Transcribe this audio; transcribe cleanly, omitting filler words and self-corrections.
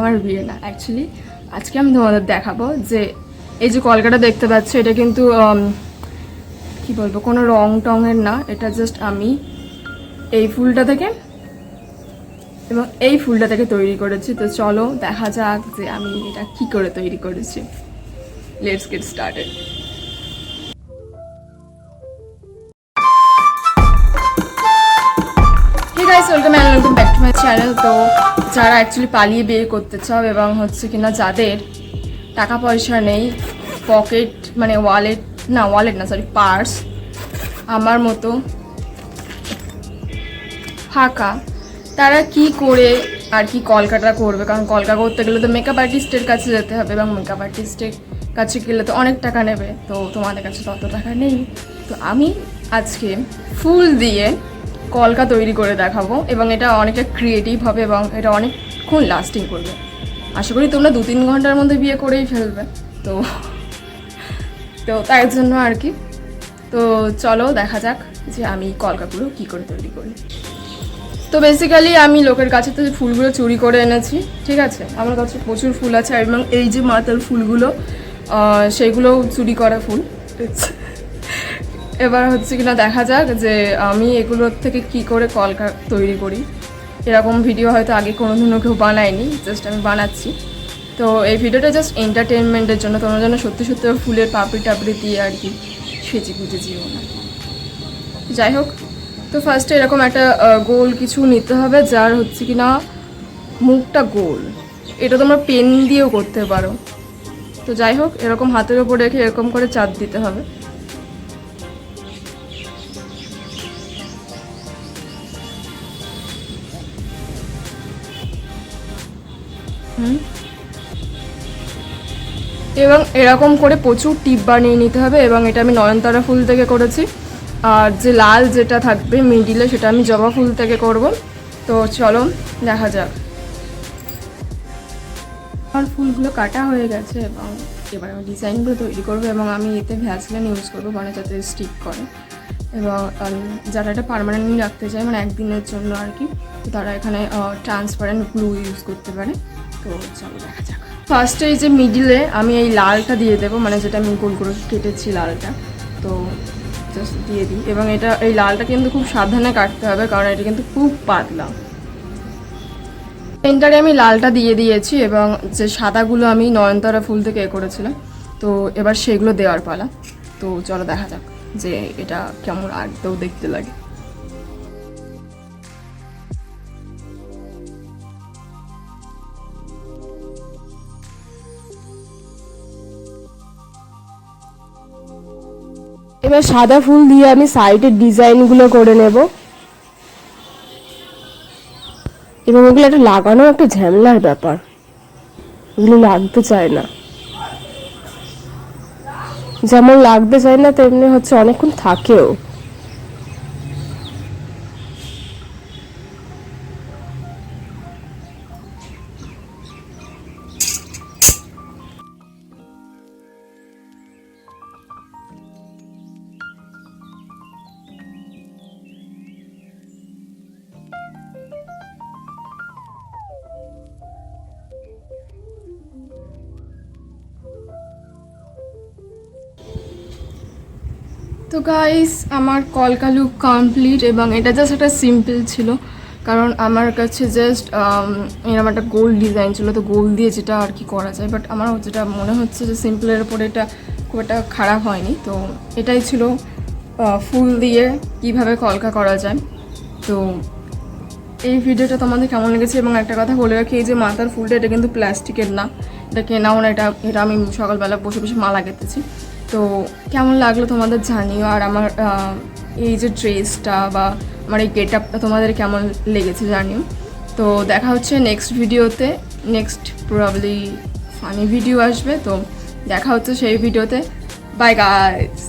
আমার বিয়ে না, অ্যাকচুয়ালি আজকে আমি তোমাদের দেখাবো যে এই যে কলকাটা দেখতে পাচ্ছ, এটা কিন্তু কি বলবো, কোনো রং টঙের না, এটা জাস্ট আমি এই ফুলটা থেকে এবং এই ফুলটা থেকে তৈরি করেছি। তো চলো দেখা যাক যে আমি এটা কি করে তৈরি করেছি। Let's get started. Welcome and welcome back to my channel. তো যারা অ্যাকচুয়ালি পালিয়ে বিয়ে করতে চাও এবং হচ্ছে কিনা যাদের টাকা পয়সা নেই, পকেট মানে ওয়ালেট না সরি পার্স আমার মতো ফাঁকা, তারা কি করে আর কি কলকাতা করবে? কারণ কলকাতা করতে গেলে তো মেকআপ আর্টিস্টের কাছে যেতে হবে এবং মেকআপ আর্টিস্টের কাছে গেলে তো অনেক টাকা নেবে। তো তোমাদের কাছে তত টাকা নেই, তো আমি আজকে ফুল দিয়ে কলকা তৈরি করে দেখাবো এবং এটা অনেকটা ক্রিয়েটিভ হবে এবং এটা অনেকক্ষণ লাস্টিং করবে। আশা করি তোমরা 2-3 ঘন্টার মধ্যে বিয়ে করেই ফেলবে। তো তার জন্য আর কি, তো চলো দেখা যাক যে আমি কলকাগুলো কী করে তৈরি করি। তো বেসিক্যালি আমি লোকের কাছে তো ফুলগুলো চুরি করে এনেছি, ঠিক আছে? আমার কাছে প্রচুর ফুল আছে এবং এই যে মাতার ফুলগুলো সেইগুলোও চুরি করা ফুল। এবার হচ্ছে কিনা দেখা যাক যে আমি এগুলোর থেকে কি করে কলকা তৈরি করি। এরকম ভিডিও হয়তো আগে কোনোদিনও কেউ বানায়নি, জাস্ট আমি বানাচ্ছি। তো এই ভিডিওটা জাস্ট এন্টারটেনমেন্টের জন্য, তোমরা যেন সত্যি সত্যি ফুলের পাপড়ি টাপড়ি দিয়ে আর কি সেজে গুজে যেও না। যাই হোক, তো ফার্স্টে এরকম একটা গোল কিছু নিতে হবে যার হচ্ছে কিনা মুখটা গোল। এটা তোমরা পেন দিয়েও করতে পারো। তো যাই হোক, এরকম হাতের ওপর রেখে এরকম করে চাপ দিতে হবে। এবং এরকম করে প্রচুর টিপ বানিয়ে নিতে হবে এবং এটা আমি নয়নতারা ফুল থেকে করেছি। আর যে লাল যেটা থাকবে মিডিলে সেটা আমি জবা ফুল থেকে করব। তো চলো দেখা যাক। আমার ফুলগুলো কাটা হয়ে গেছে এবং এবার আমি ডিজাইনগুলো তৈরি করবো এবং আমি এতে ভ্যাসলিন ইউজ করবো, মানে যাতে স্টিক করে। এবং যারা এটা পার্মানেন্টলি রাখতে চায়, মানে একদিনের জন্য আর কি, তো তারা এখানে ট্রান্সপারেন্ট গ্লু ইউজ করতে পারে। তো চলো দেখা যাক। ফার্স্টে এই যে মিডিলে আমি এই লালটা দিয়ে দেবো, মানে যেটা আমি গোল করে কেটেছি লালটা, তো জাস্ট দিয়ে দিই। এবং এই লালটা কিন্তু খুব সাবধানে কাটতে হবে কারণ এটা কিন্তু খুব পাতলা। সেন্টারে আমি লালটা দিয়ে দিয়েছি এবং যে সাদাগুলো আমি নয়নতারা ফুল থেকে করেছিলাম, তো এবার সেগুলো দেওয়ার পালা। তো চলো দেখা যাক যে এটা কেমন আর্টটাও দেখতে লাগে। এবার সাদা ফুল দিয়ে আমি সাইডের ডিজাইনগুলো করে নেব এবং এগুলো একটা লাগানো একটা ঝামেলার ব্যাপার, এগুলো লাগতে চায় না। যেমন লাগতে চায় না তেমনি হচ্ছে অনেকক্ষণ থাকেও। তো গাইস, আমার কলকা লুক কমপ্লিট এবং এটা জাস্ট একটা সিম্পল ছিল কারণ আমার কাছে জাস্ট এরকম একটা গোল ডিজাইন ছিল, তো গোল দিয়ে যেটা আর কি করা যায়। বাট আমার যেটা মনে হচ্ছে যে সিম্পলের ওপরে এটা খুব একটা খারাপ হয়নি। তো এটাই ছিল ফুল দিয়ে কিভাবে কলকা করা যায়। তো এই ভিডিওটা তোমাদের কেমন লেগেছে? এবং একটা কথা বলে রাখি, এই যে মাথার ফুলটা এটা কিন্তু প্লাস্টিকের না, এটা কেনাও না, এটা আমি সকালবেলা বসে বসে মালা গেঁথেছি। তো কেমন লাগলো তোমাদের জানিও। আর আমার এই যে ড্রেসটা বা আমার এই গেট আপটা তোমাদের কেমন লেগেছে জানিও। তো দেখা হচ্ছে নেক্সট ভিডিওতে, নেক্সট প্রবাবলি ফানি ভিডিও আসবে। তো দেখা হচ্ছে সেই ভিডিওতে। Bye guys.